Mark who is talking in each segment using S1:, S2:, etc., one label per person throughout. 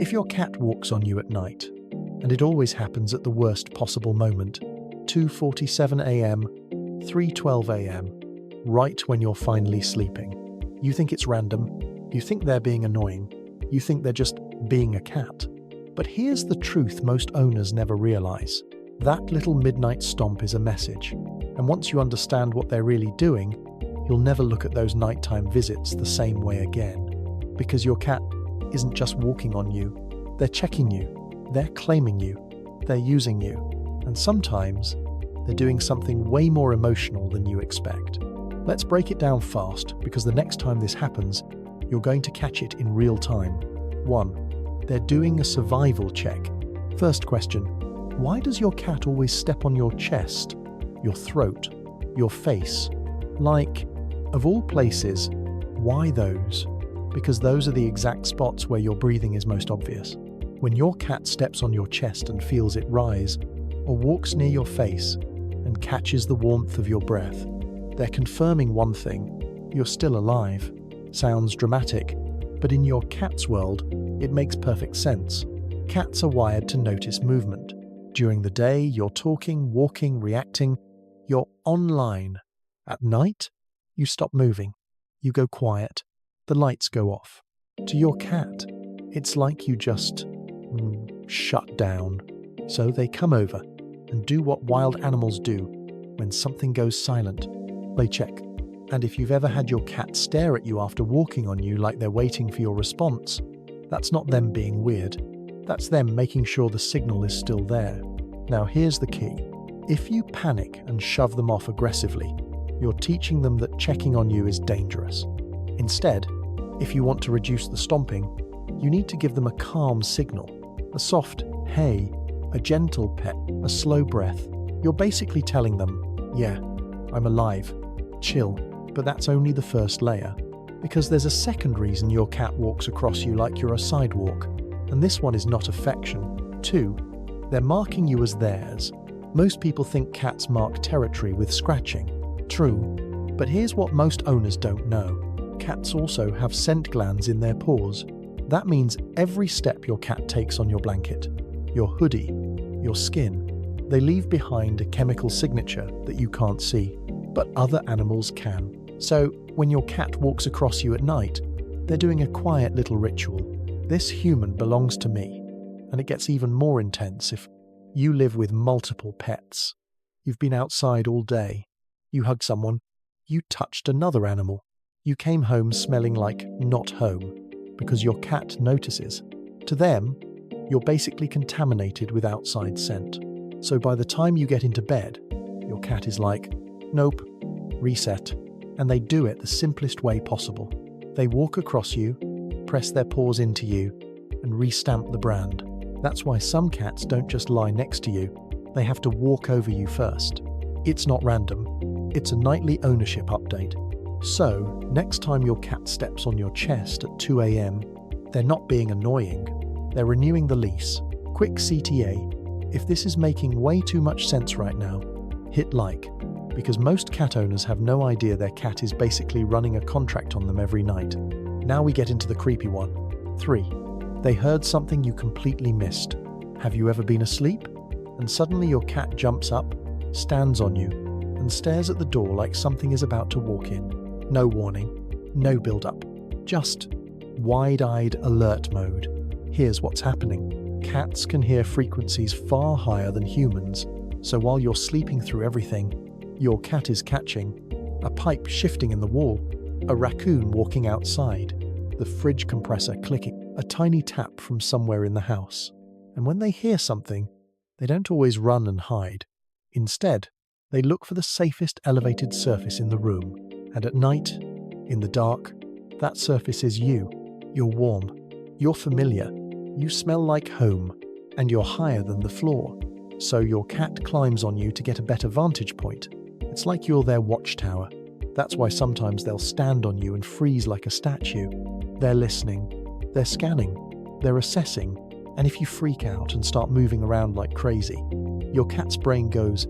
S1: If your cat walks on you at night, and it always happens at the worst possible moment, 2:47 a.m., 3:12 a.m., right when you're finally sleeping, you think it's random, you think they're being annoying, you think they're just being a cat. But here's the truth most owners never realize. That little midnight stomp is a message, and once you understand what they're really doing, you'll never look at those nighttime visits the same way again. Because your cat isn't just walking on you, they're checking you, they're claiming you, they're using you, and sometimes they're doing something way more emotional than you expect. Let's break it down fast, because the next time this happens, you're going to catch it in real time. 1. They're doing a survival check. First question, why does your cat always step on your chest, your throat, your face? Like, of all places, why those? Because those are the exact spots where your breathing is most obvious. When your cat steps on your chest and feels it rise, or walks near your face and catches the warmth of your breath, they're confirming one thing: you're still alive. Sounds dramatic, but in your cat's world, it makes perfect sense. Cats are wired to notice movement. During the day, you're talking, walking, reacting. You're online. At night, you stop moving. You go quiet. The lights go off. To your cat, it's like you just shut down. So they come over and do what wild animals do when something goes silent. They check. And if you've ever had your cat stare at you after walking on you like they're waiting for your response, that's not them being weird. That's them making sure the signal is still there. Now here's the key. If you panic and shove them off aggressively, you're teaching them that checking on you is dangerous. Instead, if you want to reduce the stomping, you need to give them a calm signal. A soft hey, a gentle pet, a slow breath. You're basically telling them, yeah, I'm alive, chill. But that's only the first layer, because there's a second reason your cat walks across you like you're a sidewalk, and this one is not affection. 2. They're marking you as theirs. Most people think cats mark territory with scratching. True, but here's what most owners don't know. Cats also have scent glands in their paws. That means every step your cat takes on your blanket, your hoodie, your skin, they leave behind a chemical signature that you can't see, but other animals can. So, when your cat walks across you at night, they're doing a quiet little ritual. This human belongs to me. And it gets even more intense if you live with multiple pets. You've been outside all day. You hugged someone. You touched another animal. You came home smelling like not home, because your cat notices. To them, you're basically contaminated with outside scent. So by the time you get into bed, your cat is like, nope, reset. And they do it the simplest way possible. They walk across you, press their paws into you, and re-stamp the brand. That's why some cats don't just lie next to you. They have to walk over you first. It's not random. It's a nightly ownership update. So, next time your cat steps on your chest at 2 a.m., they're not being annoying. They're renewing the lease. Quick CTA. If this is making way too much sense right now, hit like. Because most cat owners have no idea their cat is basically running a contract on them every night. Now we get into the creepy one. 3. They heard something you completely missed. Have you ever been asleep? And suddenly your cat jumps up, stands on you, and stares at the door like something is about to walk in. No warning, no build-up, just wide-eyed alert mode. Here's what's happening. Cats can hear frequencies far higher than humans, so while you're sleeping through everything, your cat is catching a pipe shifting in the wall, a raccoon walking outside, the fridge compressor clicking, a tiny tap from somewhere in the house. And when they hear something, they don't always run and hide. Instead, they look for the safest elevated surface in the room. And at night, in the dark, that surface is you. You're warm. You're familiar. You smell like home. And you're higher than the floor. So your cat climbs on you to get a better vantage point. It's like you're their watchtower. That's why sometimes they'll stand on you and freeze like a statue. They're listening. They're scanning. They're assessing. And if you freak out and start moving around like crazy, your cat's brain goes,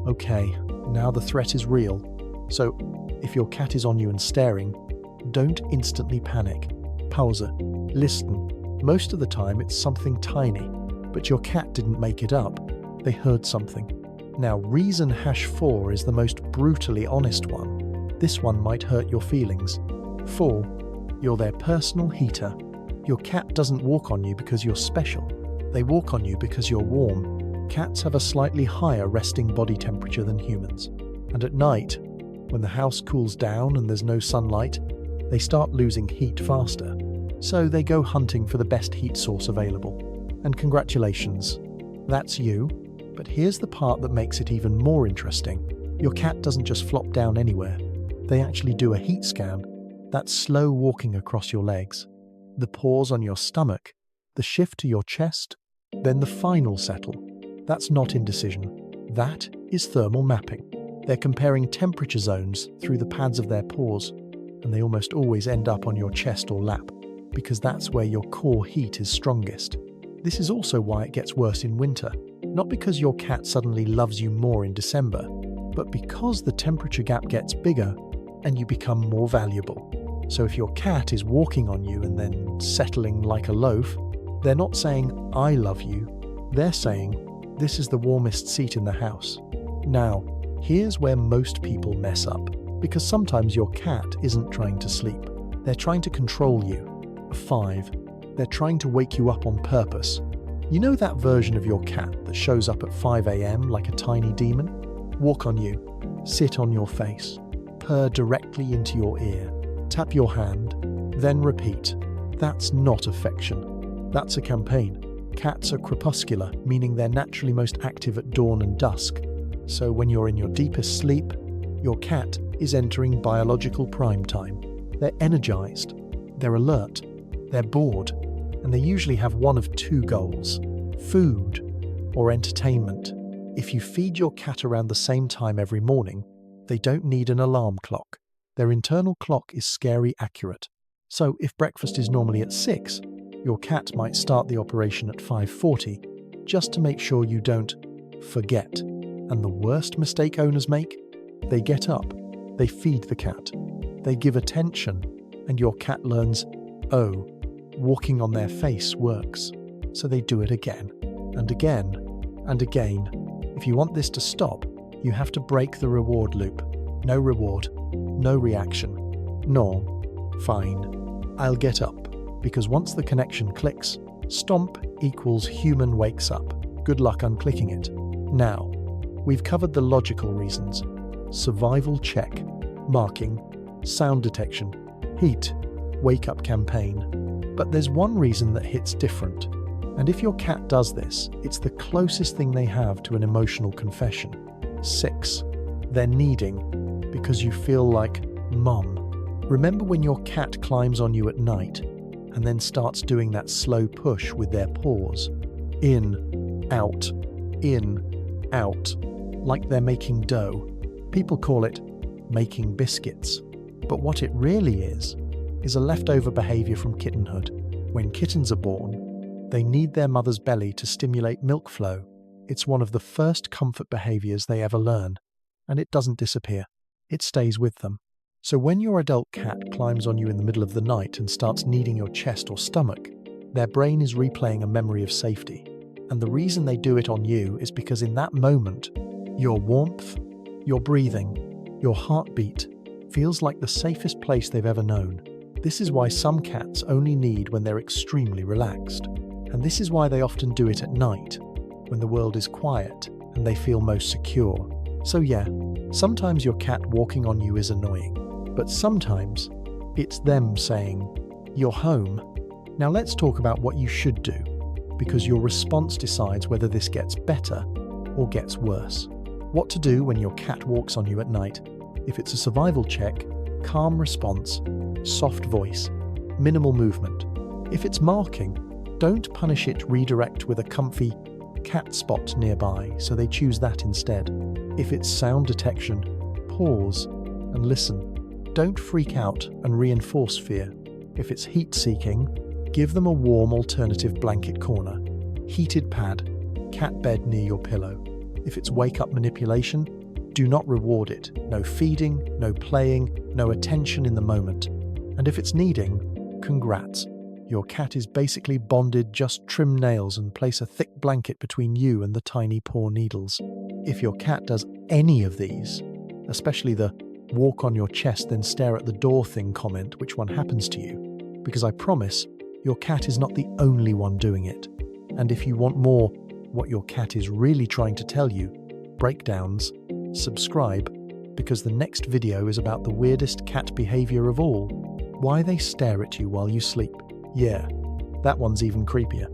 S1: okay, now the threat is real. So if your cat is on you and staring, don't instantly panic. Pause it. Listen. Most of the time it's something tiny, but your cat didn't make it up. They heard something. Now, reason #4 is the most brutally honest one. This one might hurt your feelings. 4. You're their personal heater. Your cat doesn't walk on you because you're special. They walk on you because you're warm. Cats have a slightly higher resting body temperature than humans. And at night, when the house cools down and there's no sunlight, they start losing heat faster. So they go hunting for the best heat source available. And congratulations, that's you. But here's the part that makes it even more interesting. Your cat doesn't just flop down anywhere. They actually do a heat scan. That slow walking across your legs, the pause on your stomach, the shift to your chest, then the final settle. That's not indecision. That is thermal mapping. They're comparing temperature zones through the pads of their paws, and they almost always end up on your chest or lap, because that's where your core heat is strongest. This is also why it gets worse in winter. Not because your cat suddenly loves you more in December, but because the temperature gap gets bigger and you become more valuable. So if your cat is walking on you and then settling like a loaf, they're not saying, "I love you." They're saying, "This is the warmest seat in the house." Now, here's where most people mess up, because sometimes your cat isn't trying to sleep. They're trying to control you. 5. They're trying to wake you up on purpose. You know that version of your cat that shows up at 5 a.m. like a tiny demon? Walk on you, sit on your face, purr directly into your ear, tap your hand, then repeat. That's not affection. That's a campaign. Cats are crepuscular, meaning they're naturally most active at dawn and dusk. So when you're in your deepest sleep, your cat is entering biological prime time. They're energized, they're alert, they're bored, and they usually have one of two goals: food or entertainment. If you feed your cat around the same time every morning, they don't need an alarm clock. Their internal clock is scary accurate. So if breakfast is normally at 6, your cat might start the operation at 5:40, just to make sure you don't forget. And the worst mistake owners make? They get up, they feed the cat, they give attention, and your cat learns, oh, walking on their face works. So they do it again, and again, and again. If you want this to stop, you have to break the reward loop. No reward, no reaction. No, fine, I'll get up. Because once the connection clicks, stomp equals human wakes up. Good luck unclicking it. Now, we've covered the logical reasons: survival check, marking, sound detection, heat, wake-up campaign. But there's one reason that hits different. And if your cat does this, it's the closest thing they have to an emotional confession. 6. They're needing, because you feel like mum. Remember when your cat climbs on you at night and then starts doing that slow push with their paws? In, out, like they're making dough. People call it making biscuits. But what it really is a leftover behavior from kittenhood. When kittens are born, they need their mother's belly to stimulate milk flow. It's one of the first comfort behaviors they ever learn, and it doesn't disappear. It stays with them. So when your adult cat climbs on you in the middle of the night and starts kneading your chest or stomach, their brain is replaying a memory of safety. And the reason they do it on you is because in that moment, your warmth, your breathing, your heartbeat feels like the safest place they've ever known. This is why some cats only need when they're extremely relaxed. And this is why they often do it at night, when the world is quiet and they feel most secure. So yeah, sometimes your cat walking on you is annoying, but sometimes it's them saying, "You're home." Now let's talk about what you should do, because your response decides whether this gets better or gets worse. What to do when your cat walks on you at night. If it's a survival check, calm response, soft voice, minimal movement. If it's marking, don't punish it, redirect with a comfy cat spot nearby so they choose that instead. If it's sound detection, pause and listen. Don't freak out and reinforce fear. If it's heat seeking, give them a warm alternative blanket corner, heated pad, cat bed near your pillow. If it's wake-up manipulation, do not reward it. No feeding, no playing, no attention in the moment. And if it's needing, congrats. Your cat is basically bonded, just trim nails and place a thick blanket between you and the tiny paw needles. If your cat does any of these, especially the walk on your chest then stare at the door thing comment, which one happens to you? Because I promise, your cat is not the only one doing it. And if you want more what your cat is really trying to tell you, breakdowns, subscribe, because the next video is about the weirdest cat behavior of all. Why they stare at you while you sleep. Yeah, that one's even creepier.